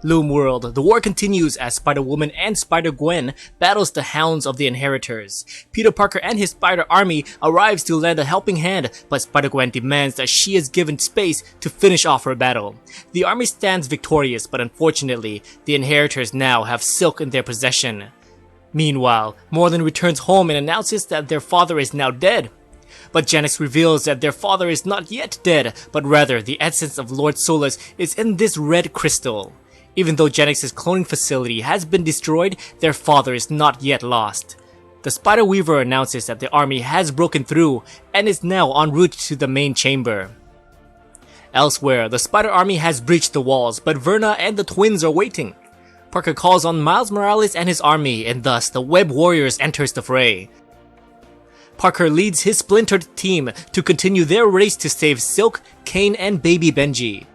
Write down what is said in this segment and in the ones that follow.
Loom World, the war continues as Spider-Woman and Spider-Gwen battles the hounds of the Inheritors. Peter Parker and his spider army arrives to lend a helping hand, but Spider-Gwen demands that she is given space to finish off her battle. The army stands victorious, but unfortunately, the Inheritors now have Silk in their possession. Meanwhile, Morlun returns home and announces that their father is now dead. But Janix reveals that their father is not yet dead, but rather the essence of Lord Solus is in this red crystal. Even though Janix's cloning facility has been destroyed, their father is not yet lost. The Spider Weaver announces that the army has broken through and is now en route to the main chamber. Elsewhere, the Spider Army has breached the walls, but Verna and the twins are waiting. Parker calls on Miles Morales and his army, and thus the Web Warriors enters the fray. Parker leads his splintered team to continue their race to save Silk, Kane, and Baby Benji.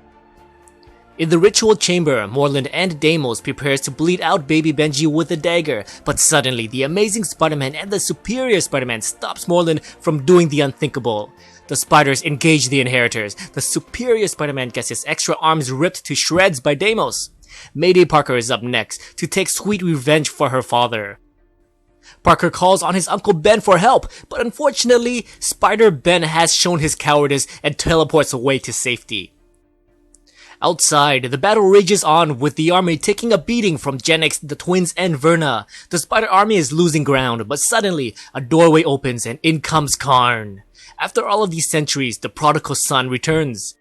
In the ritual chamber, Morlun and Deimos prepares to bleed out Baby Benji with a dagger, but suddenly the Amazing Spider-Man and the Superior Spider-Man stops Morlun from doing the unthinkable. The spiders engage the Inheritors. The Superior Spider-Man gets his extra arms ripped to shreds by Deimos. Mayday Parker is up next to take sweet revenge for her father. Parker calls on his Uncle Ben for help, but unfortunately, Spider-Ben has shown his cowardice and teleports away to safety. Outside, the battle rages on with the army taking a beating from Janix, the twins, and Verna. The Spider Army is losing ground, but suddenly, a doorway opens and in comes Karn. After all of these centuries, the prodigal son returns.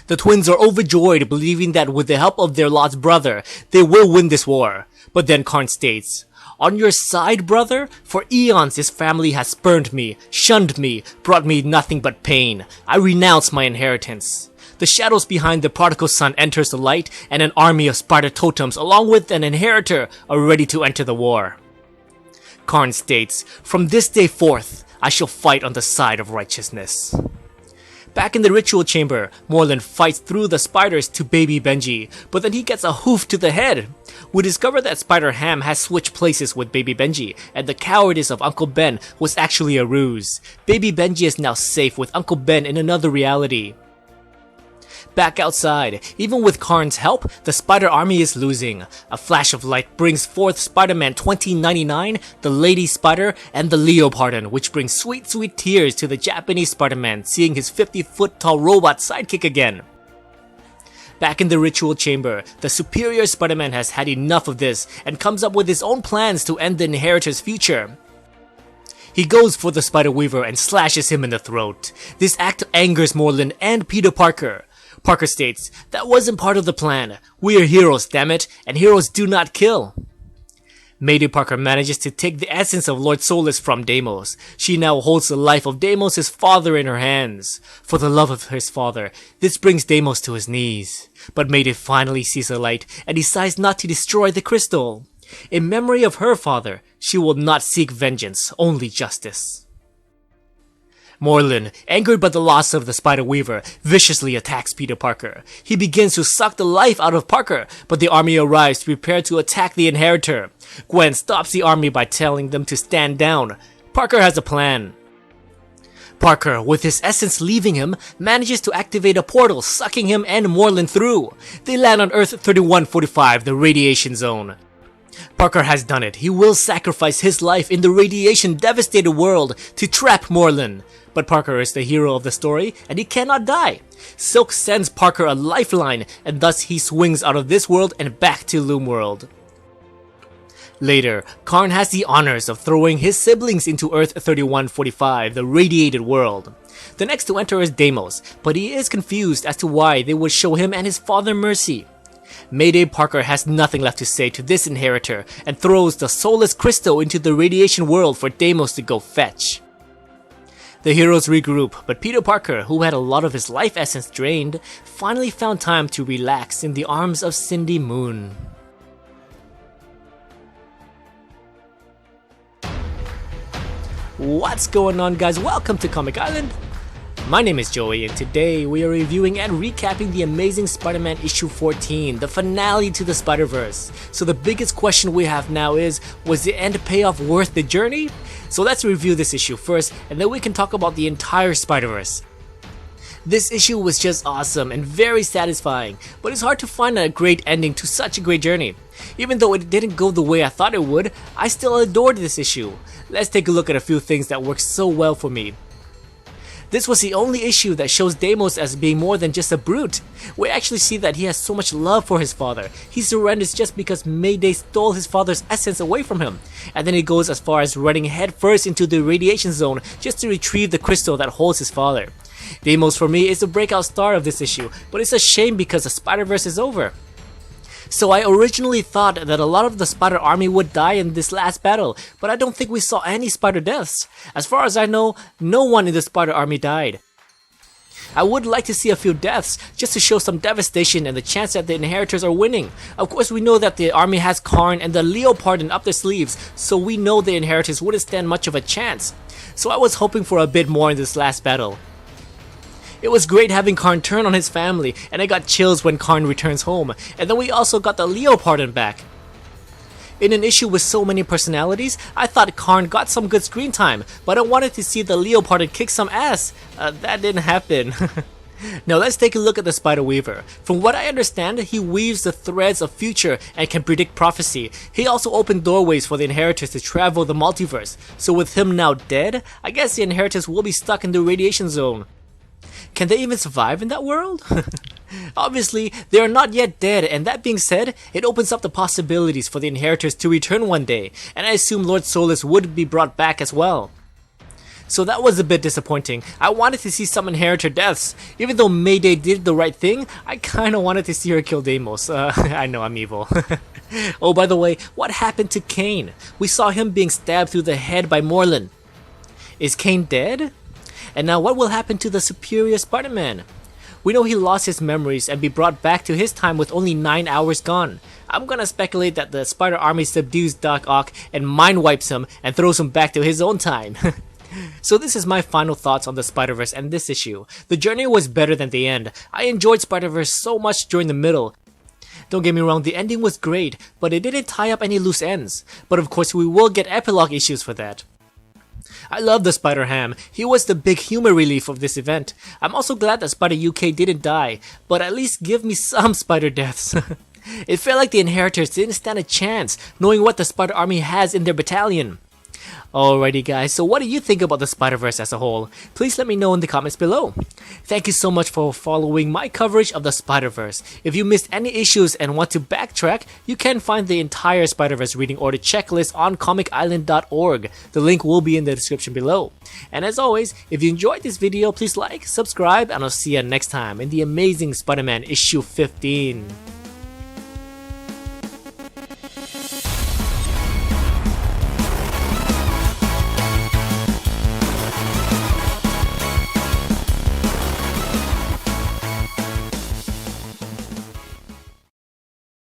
The twins are overjoyed, believing that with the help of their lost brother, they will win this war. But then Karn states, "On your side, brother? For eons his family has spurned me, shunned me, brought me nothing but pain. I renounce my inheritance." The shadows behind the prodigal son enters the light, and an army of spider totems along with an inheritor are ready to enter the war. Karn states, "From this day forth, I shall fight on the side of righteousness." Back in the ritual chamber, Morlun fights through the spiders to Baby Benji, but then he gets a hoof to the head. We discover that Spider-Ham has switched places with Baby Benji, and the cowardice of Uncle Ben was actually a ruse. Baby Benji is now safe with Uncle Ben in another reality. Back outside, even with Karn's help, the Spider Army is losing. A flash of light brings forth Spider-Man 2099, the Lady Spider, and the Leopardon, which brings sweet tears to the Japanese Spider-Man seeing his 50-foot-tall robot sidekick again. Back in the ritual chamber, the Superior Spider-Man has had enough of this and comes up with his own plans to end the Inheritor's future. He goes for the Spider Weaver and slashes him in the throat. This act angers Morlun and Peter Parker. Parker states, "That wasn't part of the plan. We are heroes, damn it, and heroes do not kill." Mayday Parker manages to take the essence of Lord Solus from Deimos. She now holds the life of Deimos' father in her hands. For the love of his father, this brings Deimos to his knees. But Mayday finally sees the light and decides not to destroy the crystal. In memory of her father, she will not seek vengeance, only justice. Morlun, angered by the loss of the Spider Weaver, viciously attacks Peter Parker. He begins to suck the life out of Parker, but the army arrives to prepare to attack the Inheritor. Gwen stops the army by telling them to stand down. Parker has a plan. Parker, with his essence leaving him, manages to activate a portal, sucking him and Morlun through. They land on Earth 3145, the radiation zone. Parker has done it. He will sacrifice his life in the radiation-devastated world to trap Morlun. But Parker is the hero of the story, and he cannot die. Silk sends Parker a lifeline, and thus he swings out of this world and back to Loom World. Later, Karn has the honors of throwing his siblings into Earth 3145, the radiated world. The next to enter is Deimos, but he is confused as to why they would show him and his father mercy. Mayday Parker has nothing left to say to this inheritor and throws the soulless crystal into the radiation world for Deimos to go fetch. The heroes regroup, but Peter Parker, who had a lot of his life essence drained, finally found time to relax in the arms of Cindy Moon. What's going on, guys? Welcome to Comic Island! My name is Joey, and today we are reviewing and recapping the Amazing Spider-Man issue 14, the finale to the Spider-Verse. So the biggest question we have now is, was the end payoff worth the journey? So let's review this issue first, and then we can talk about the entire Spider-Verse. This issue was just awesome and very satisfying, but it's hard to find a great ending to such a great journey. Even though it didn't go the way I thought it would, I still adored this issue. Let's take a look at a few things that worked so well for me. This was the only issue that shows Deimos as being more than just a brute. We actually see that he has so much love for his father. He surrenders just because Mayday stole his father's essence away from him. And then he goes as far as running headfirst into the radiation zone just to retrieve the crystal that holds his father. Deimos for me is the breakout star of this issue, but it's a shame because the Spider-Verse is over. So I originally thought that a lot of the Spider Army would die in this last battle, but I don't think we saw any Spider deaths. As far as I know, no one in the Spider Army died. I would like to see a few deaths, just to show some devastation and the chance that the Inheritors are winning. Of course we know that the army has Karn and the Leopardon up their sleeves, so we know the Inheritors wouldn't stand much of a chance. So I was hoping for a bit more in this last battle. It was great having Karn turn on his family, and I got chills when Karn returns home, and then we also got the Leopardon back. In an issue with so many personalities, I thought Karn got some good screen time, but I wanted to see the Leopardon kick some ass. That didn't happen. Now let's take a look at the Spider Weaver. From what I understand, he weaves the threads of future and can predict prophecy. He also opened doorways for the Inheritors to travel the multiverse, so with him now dead, I guess the Inheritors will be stuck in the radiation zone. Can they even survive in that world? Obviously, they are not yet dead, and that being said, it opens up the possibilities for the Inheritors to return one day, and I assume Lord Solus would be brought back as well. So that was a bit disappointing. I wanted to see some Inheritor deaths. Even though Mayday did the right thing, I kinda wanted to see her kill Deimos. I know I'm evil. Oh, by the way, what happened to Kane? We saw him being stabbed through the head by Morlun. Is Kane dead? And now what will happen to the Superior Spider-Man? We know he lost his memories and be brought back to his time with only 9 hours gone. I'm gonna speculate that the Spider Army subdues Doc Ock and mind wipes him and throws him back to his own time. So this is my final thoughts on the Spider-Verse and this issue. The journey was better than the end. I enjoyed Spider-Verse so much during the middle. Don't get me wrong, the ending was great, but it didn't tie up any loose ends. But of course we will get epilogue issues for that. I love the Spider-Ham. He was the big humor relief of this event. I'm also glad that Spider UK didn't die, but at least give me some Spider deaths. It felt like the Inheritors didn't stand a chance, knowing what the Spider Army has in their battalion. Alrighty guys, so what do you think about the Spider-Verse as a whole? Please let me know in the comments below. Thank you so much for following my coverage of the Spider-Verse. If you missed any issues and want to backtrack, you can find the entire Spider-Verse reading order checklist on comicisland.org. The link will be in the description below. And as always, if you enjoyed this video, please like, subscribe, and I'll see you next time in the Amazing Spider-Man issue 15.